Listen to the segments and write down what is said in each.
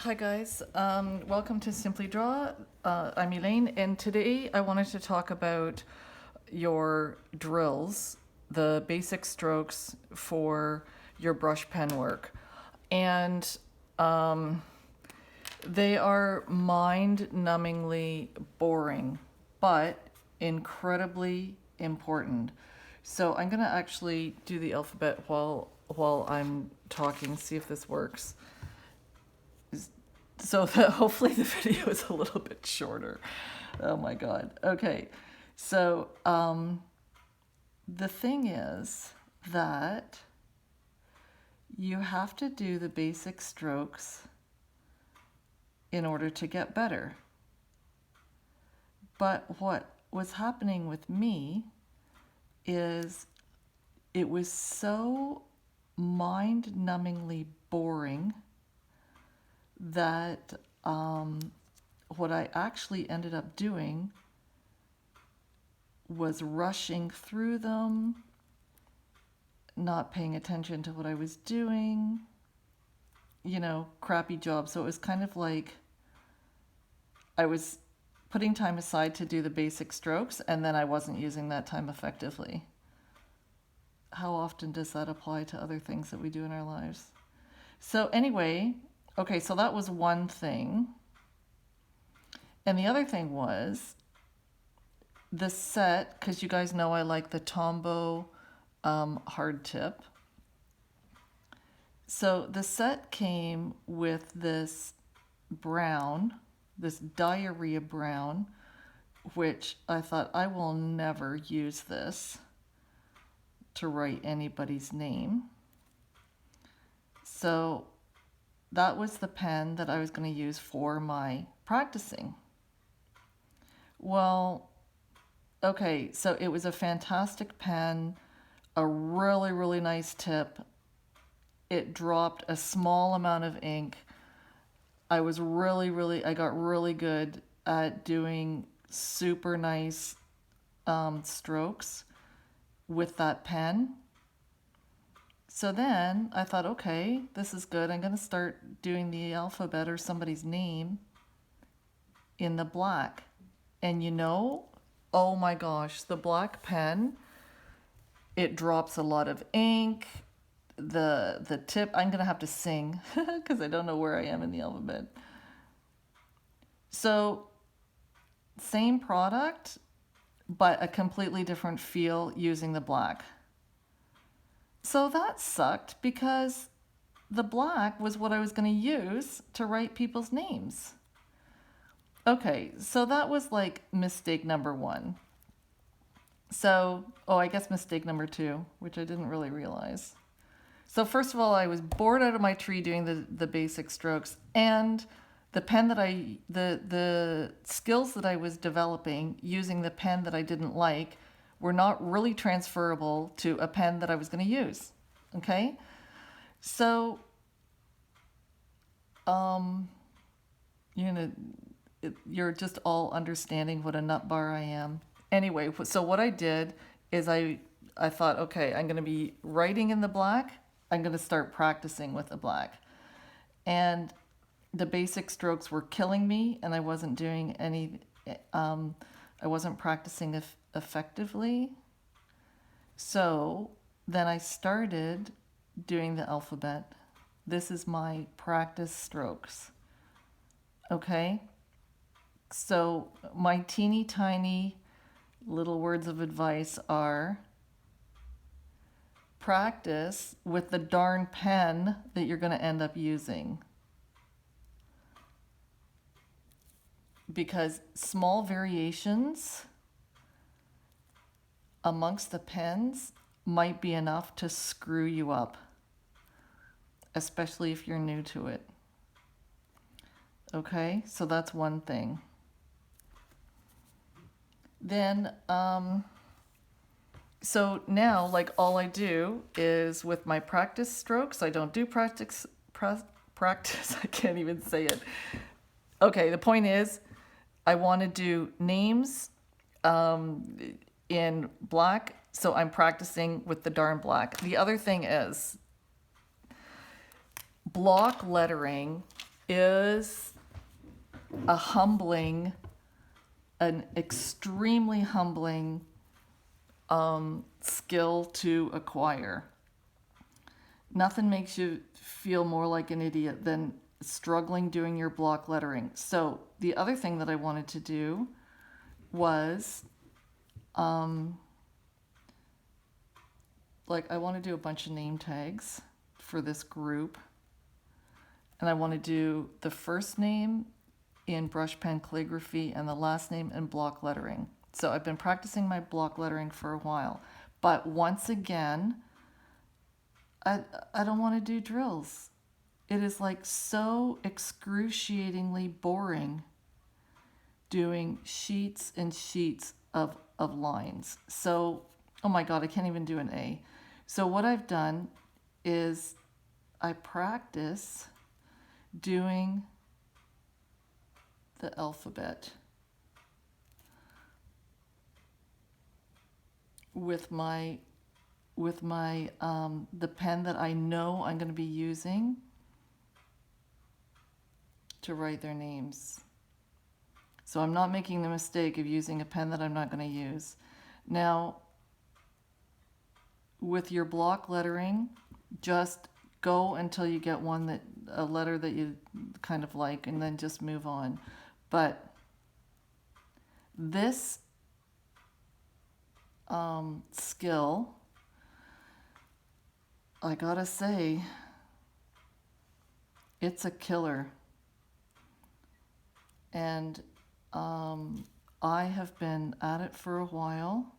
Hi guys, welcome to Simply Draw. I'm Elaine, and today I wanted to talk about your drills, the basic strokes for your brush pen work. And they are mind-numbingly boring, but incredibly important. So I'm gonna actually do the alphabet while I'm talking, see if this works. So that hopefully the video is a little bit shorter. Oh my God. Okay. So the thing is that you have to do the basic strokes in order to get better. But what was happening with me is it was so mind-numbingly boring that what I actually ended up doing was rushing through them, not paying attention to what I was doing, crappy job. So it was kind of like I was putting time aside to do the basic strokes, and then I wasn't using that time effectively. How often does that apply to other things that we do in our lives? So anyway, okay, so that was one thing. And the other thing was the set, because you guys know I like the Tombow hard tip. So the set came with this brown, this diarrhea brown, which I thought I will never use this to write anybody's name. So that was the pen that I was going to use for my practicing. Well, okay, so it was a fantastic pen, a really, really nice tip. It dropped a small amount of ink. I got really good at doing super nice strokes with that pen. So then I thought, okay, this is good. I'm going to start doing the alphabet or somebody's name in the black. And oh my gosh, the black pen, it drops a lot of ink. The tip, I'm going to have to sing because I don't know where I am in the alphabet. So same product, but a completely different feel using the black. So that sucked because the black was what I was going to use to write people's names. Okay, so that was like mistake number one. So, I guess mistake number two, which I didn't really realize. So first of all, I was bored out of my tree doing the basic strokes, and the pen that the skills that I was developing using the pen that I didn't like were not really transferable to a pen that I was going to use. Okay? So, you're just all understanding what a nut bar I am. Anyway, so what I did is I thought, okay, I'm going to be writing in the black. I'm going to start practicing with the black. And the basic strokes were killing me, and I wasn't doing any, I wasn't practicing effectively. So then I started doing the alphabet. This is my practice strokes. Okay? So my teeny tiny little words of advice are practice with the darn pen that you're going to end up using. Because small variations amongst the pens might be enough to screw you up, especially if you're new to it. Okay, so that's one thing. Then, so now, like, all I do is with my practice strokes, I don't do practice, I can't even say it. Okay, the point is, I want to do names in black, so I'm practicing with the darn black. The other thing is, block lettering is a humbling, an extremely humbling skill to acquire. Nothing makes you feel more like an idiot than struggling doing your block lettering. So the other thing that I wanted to do was like I want to do a bunch of name tags for this group. And I want to do the first name in brush pen calligraphy and the last name in block lettering. So I've been practicing my block lettering for a while. But once again, I don't want to do drills. It is like so excruciatingly boring doing sheets and sheets of lines. So, oh my God, I can't even do an A. So what I've done is I practice doing the alphabet with my the pen that I know I'm going to be using to write their names. So I'm not making the mistake of using a pen that I'm not going to use. Now, with your block lettering, just go until you get a letter that you kind of like, and then just move on. But this skill, I gotta say, it's a killer. And I have been at it for a while.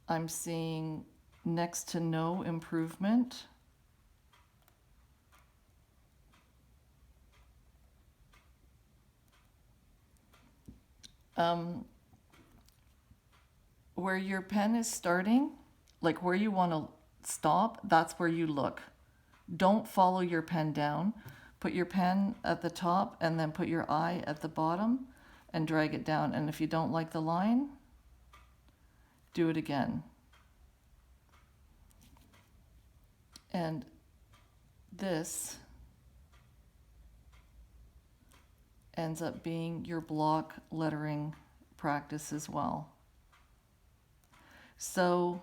I'm seeing next to no improvement. Where your pen is starting, like where you want to stop, that's where you look. Don't follow your pen down. Put your pen at the top and then put your eye at the bottom and drag it down. And if you don't like the line, do it again. And this ends up being your block lettering practice as well. So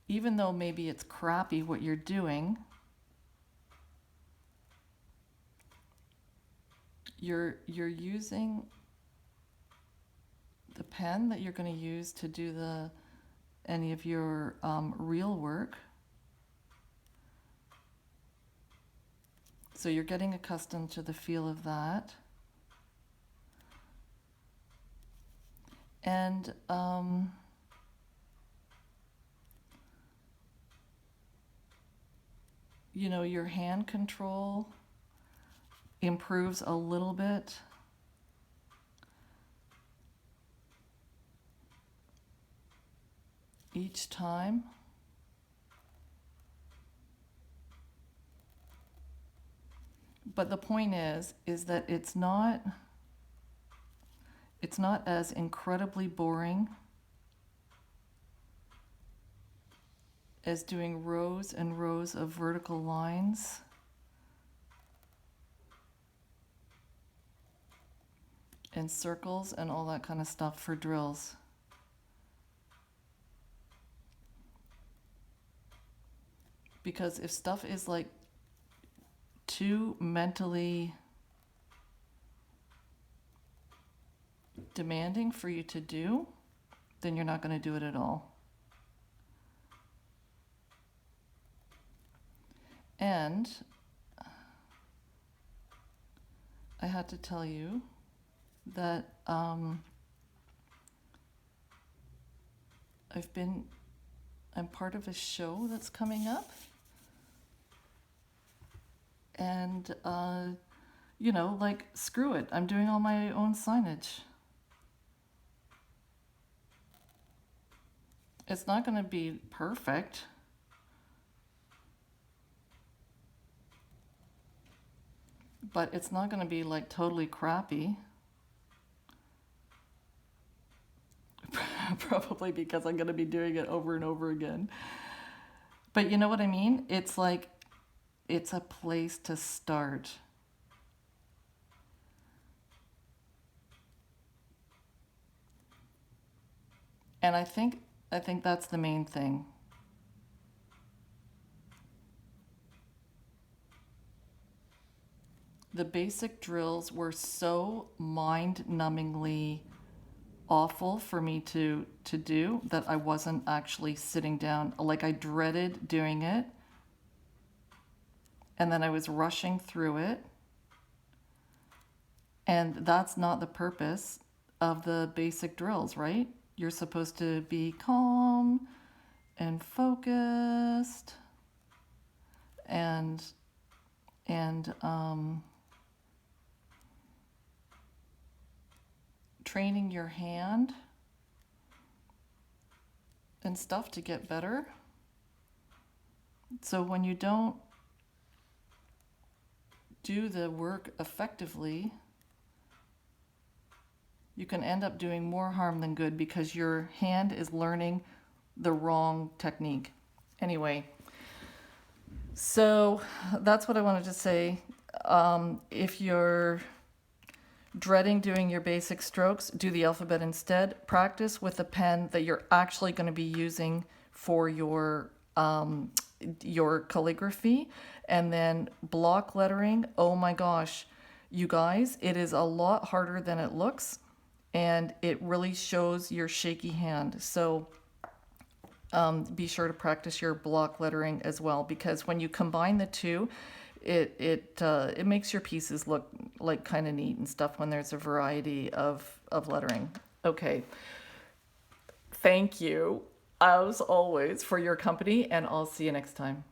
even though maybe it's crappy what you're doing, you're using the pen that you're going to use to do any of your real work. So you're getting accustomed to the feel of that. And you know, your hand control improves a little bit. Each time. But the point is that it's not as incredibly boring as doing rows and rows of vertical lines. And circles and all that kind of stuff for drills. Because if stuff is like too mentally demanding for you to do, then you're not going to do it at all. And I had to tell you that I'm part of a show that's coming up. And, you know, like, screw it. I'm doing all my own signage. It's not going to be perfect. But it's not going to be, like, totally crappy. Probably because I'm going to be doing it over and over again. But you know what I mean? It's like, it's a place to start. And I think that's the main thing. The basic drills were so mind-numbingly awful for me to do that I wasn't actually sitting down. Like, I dreaded doing it, and then I was rushing through it. And that's not the purpose of the basic drills, right? You're supposed to be calm and focused and and training your hand and stuff to get better. So when you don't do the work effectively, you can end up doing more harm than good because your hand is learning the wrong technique. Anyway, so that's what I wanted to say. If you're dreading doing your basic strokes, do the alphabet instead. Practice with a pen that you're actually going to be using for your calligraphy. And then block lettering. Oh my gosh, you guys, it is a lot harder than it looks, and it really shows your shaky hand. So be sure to practice your block lettering as well, because when you combine the two, it makes your pieces look like kind of neat and stuff when there's a variety of lettering. Okay, thank you as always for your company, and I'll see you next time.